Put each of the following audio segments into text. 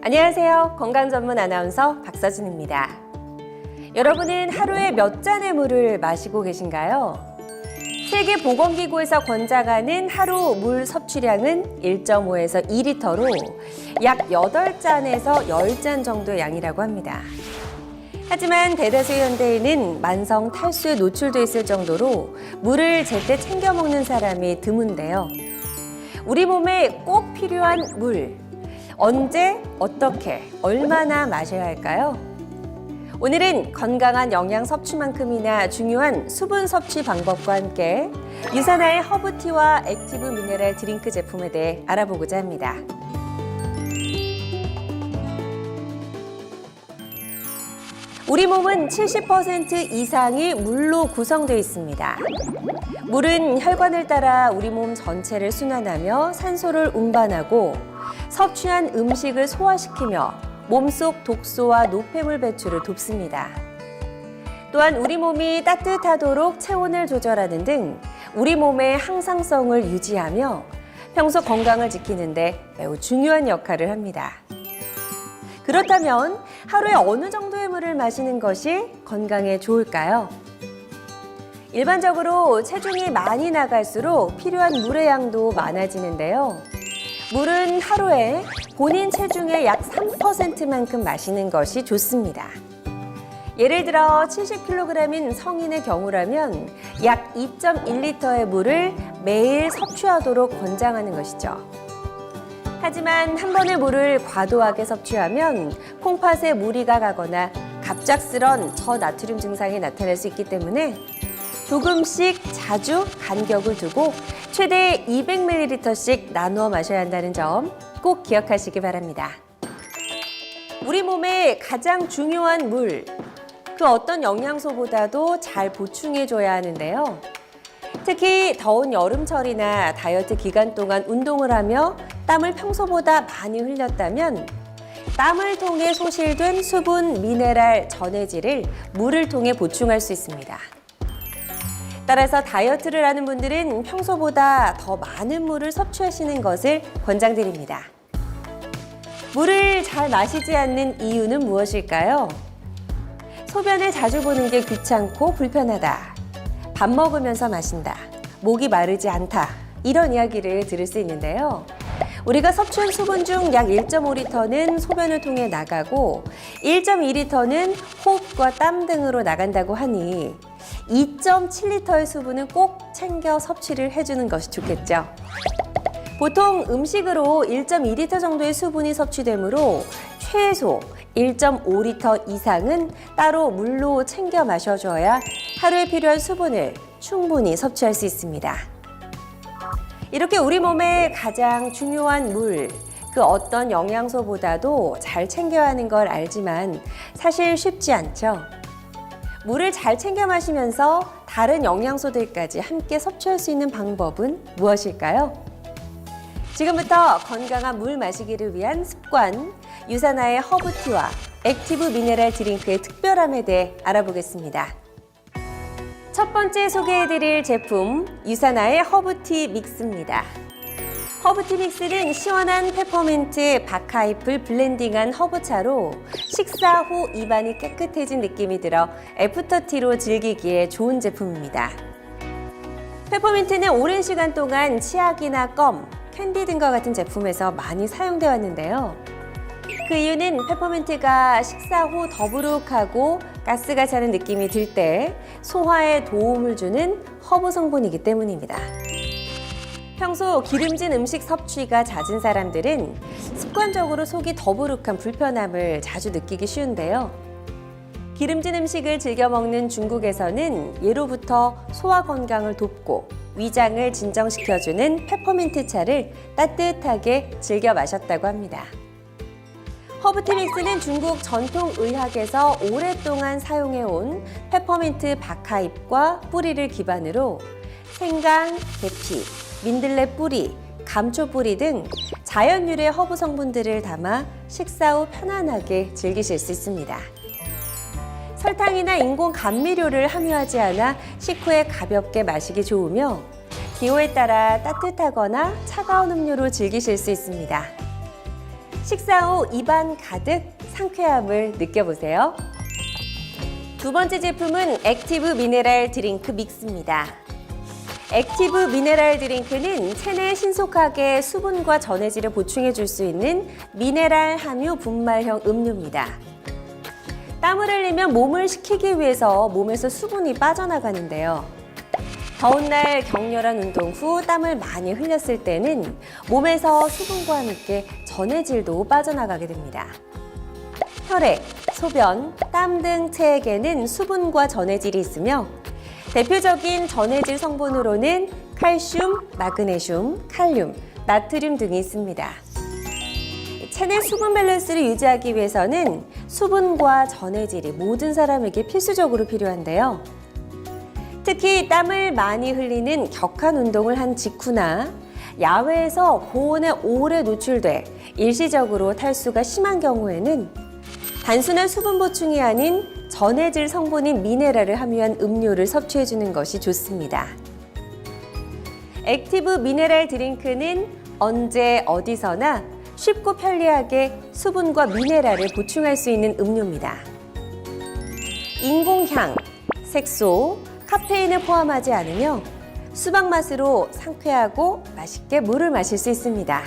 안녕하세요. 건강전문 아나운서 박서진입니다. 여러분은 하루에 몇 잔의 물을 마시고 계신가요? 세계보건기구에서 권장하는 하루 물 섭취량은 1.5에서 2리터로 약 8잔에서 10잔 정도의 양이라고 합니다. 하지만 대다수의 현대인은 만성 탈수에 노출돼 있을 정도로 물을 제때 챙겨 먹는 사람이 드문데요. 우리 몸에 꼭 필요한 물, 언제, 어떻게, 얼마나 마셔야 할까요? 오늘은 건강한 영양 섭취만큼이나 중요한 수분 섭취 방법과 함께 유산화의 허브티와 액티브 미네랄 드링크 제품에 대해 알아보고자 합니다. 우리 몸은 70% 이상이 물로 구성되어 있습니다. 물은 혈관을 따라 우리 몸 전체를 순환하며 산소를 운반하고 섭취한 음식을 소화시키며 몸속 독소와 노폐물 배출을 돕습니다. 또한 우리 몸이 따뜻하도록 체온을 조절하는 등 우리 몸의 항상성을 유지하며 평소 건강을 지키는 데 매우 중요한 역할을 합니다. 그렇다면 하루에 어느 정도의 물을 마시는 것이 건강에 좋을까요? 일반적으로 체중이 많이 나갈수록 필요한 물의 양도 많아지는데요. 물은 하루에 본인 체중의 약 3%만큼 마시는 것이 좋습니다. 예를 들어 70kg인 성인의 경우라면 약 2.1리터의 물을 매일 섭취하도록 권장하는 것이죠. 하지만 한 번에 물을 과도하게 섭취하면 콩팥에 무리가 가거나 갑작스런 저나트륨 증상이 나타날 수 있기 때문에 조금씩 자주 간격을 두고 최대 200ml씩 나누어 마셔야 한다는 점 꼭 기억하시기 바랍니다. 우리 몸에 가장 중요한 물, 그 어떤 영양소보다도 잘 보충해줘야 하는데요. 특히 더운 여름철이나 다이어트 기간 동안 운동을 하며 땀을 평소보다 많이 흘렸다면 땀을 통해 소실된 수분, 미네랄, 전해질을 물을 통해 보충할 수 있습니다. 따라서 다이어트를 하는 분들은 평소보다 더 많은 물을 섭취하시는 것을 권장드립니다. 물을 잘 마시지 않는 이유는 무엇일까요? 소변을 자주 보는 게 귀찮고 불편하다. 밥 먹으면서 마신다. 목이 마르지 않다. 이런 이야기를 들을 수 있는데요. 우리가 섭취한 수분 중 약 1.5리터는 소변을 통해 나가고 1.2리터는 호흡과 땀 등으로 나간다고 하니 2.7리터의 수분은 꼭 챙겨 섭취를 해주는 것이 좋겠죠. 보통 음식으로 1.2리터 정도의 수분이 섭취되므로 최소 1.5리터 이상은 따로 물로 챙겨 마셔줘야 하루에 필요한 수분을 충분히 섭취할 수 있습니다. 이렇게 우리 몸에 가장 중요한 물, 그 어떤 영양소보다도 잘 챙겨야 하는 걸 알지만 사실 쉽지 않죠. 물을 잘 챙겨 마시면서 다른 영양소들까지 함께 섭취할 수 있는 방법은 무엇일까요? 지금부터 건강한 물 마시기를 위한 습관, 유산화의 허브티와 액티브 미네랄 드링크의 특별함에 대해 알아보겠습니다. 첫 번째 소개해드릴 제품, 유산화의 허브티 믹스입니다. 허브티 믹스는 시원한 페퍼민트, 박하잎을 블렌딩한 허브차로 식사 후 입안이 깨끗해진 느낌이 들어 애프터티로 즐기기에 좋은 제품입니다. 페퍼민트는 오랜 시간 동안 치약이나 껌, 캔디 등과 같은 제품에서 많이 사용되어 왔는데요. 그 이유는 페퍼민트가 식사 후 더부룩하고 가스가 차는 느낌이 들 때 소화에 도움을 주는 허브 성분이기 때문입니다. 평소 기름진 음식 섭취가 잦은 사람들은 습관적으로 속이 더부룩한 불편함을 자주 느끼기 쉬운데요. 기름진 음식을 즐겨 먹는 중국에서는 예로부터 소화 건강을 돕고 위장을 진정시켜주는 페퍼민트 차를 따뜻하게 즐겨 마셨다고 합니다. 허브티 믹스는 중국 전통의학에서 오랫동안 사용해온 페퍼민트 박하잎과 뿌리를 기반으로 생강, 계피, 민들레 뿌리, 감초 뿌리 등 자연 유래 허브 성분들을 담아 식사 후 편안하게 즐기실 수 있습니다. 설탕이나 인공 감미료를 함유하지 않아 식후에 가볍게 마시기 좋으며 기호에 따라 따뜻하거나 차가운 음료로 즐기실 수 있습니다. 식사 후 입안 가득 상쾌함을 느껴보세요. 두 번째 제품은 액티브 미네랄 드링크 믹스입니다. 액티브 미네랄 드링크는 체내에 신속하게 수분과 전해질을 보충해 줄 수 있는 미네랄 함유 분말형 음료입니다. 땀을 흘리면 몸을 식히기 위해서 몸에서 수분이 빠져나가는데요. 더운 날 격렬한 운동 후 땀을 많이 흘렸을 때는 몸에서 수분과 함께 전해질도 빠져나가게 됩니다. 혈액, 소변, 땀 등 체액에는 수분과 전해질이 있으며 대표적인 전해질 성분으로는 칼슘, 마그네슘, 칼륨, 나트륨 등이 있습니다. 체내 수분 밸런스를 유지하기 위해서는 수분과 전해질이 모든 사람에게 필수적으로 필요한데요. 특히 땀을 많이 흘리는 격한 운동을 한 직후나 야외에서 고온에 오래 노출돼 일시적으로 탈수가 심한 경우에는 단순한 수분 보충이 아닌 전해질 성분인 미네랄을 함유한 음료를 섭취해주는 것이 좋습니다. 액티브 미네랄 드링크는 언제 어디서나 쉽고 편리하게 수분과 미네랄을 보충할 수 있는 음료입니다. 인공향, 색소, 카페인을 포함하지 않으며 수박 맛으로 상쾌하고 맛있게 물을 마실 수 있습니다.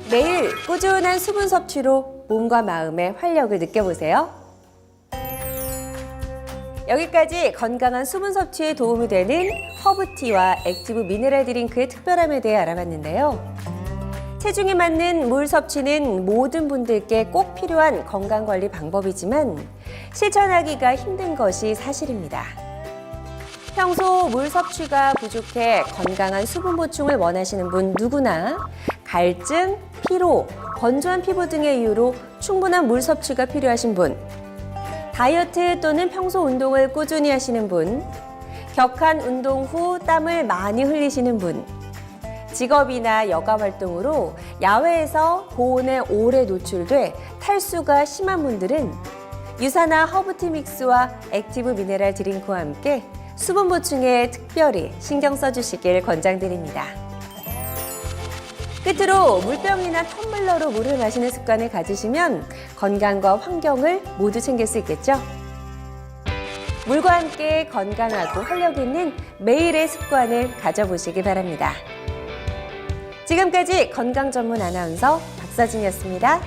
매일 꾸준한 수분 섭취로 몸과 마음의 활력을 느껴보세요. 여기까지 건강한 수분 섭취에 도움이 되는 허브티와 액티브 미네랄 드링크의 특별함에 대해 알아봤는데요. 체중에 맞는 물 섭취는 모든 분들께 꼭 필요한 건강관리 방법이지만 실천하기가 힘든 것이 사실입니다. 평소 물 섭취가 부족해 건강한 수분 보충을 원하시는 분 누구나 갈증, 피로, 건조한 피부 등의 이유로 충분한 물 섭취가 필요하신 분, 다이어트 또는 평소 운동을 꾸준히 하시는 분, 격한 운동 후 땀을 많이 흘리시는 분, 직업이나 여가 활동으로 야외에서 고온에 오래 노출돼 탈수가 심한 분들은 유사나 허브티 믹스와 액티브 미네랄 드링크와 함께 수분 보충에 특별히 신경 써주시길 권장드립니다. 끝으로 물병이나 텀블러로 물을 마시는 습관을 가지시면 건강과 환경을 모두 챙길 수 있겠죠? 물과 함께 건강하고 활력 있는 매일의 습관을 가져보시기 바랍니다. 지금까지 건강 전문 아나운서 박서진이었습니다.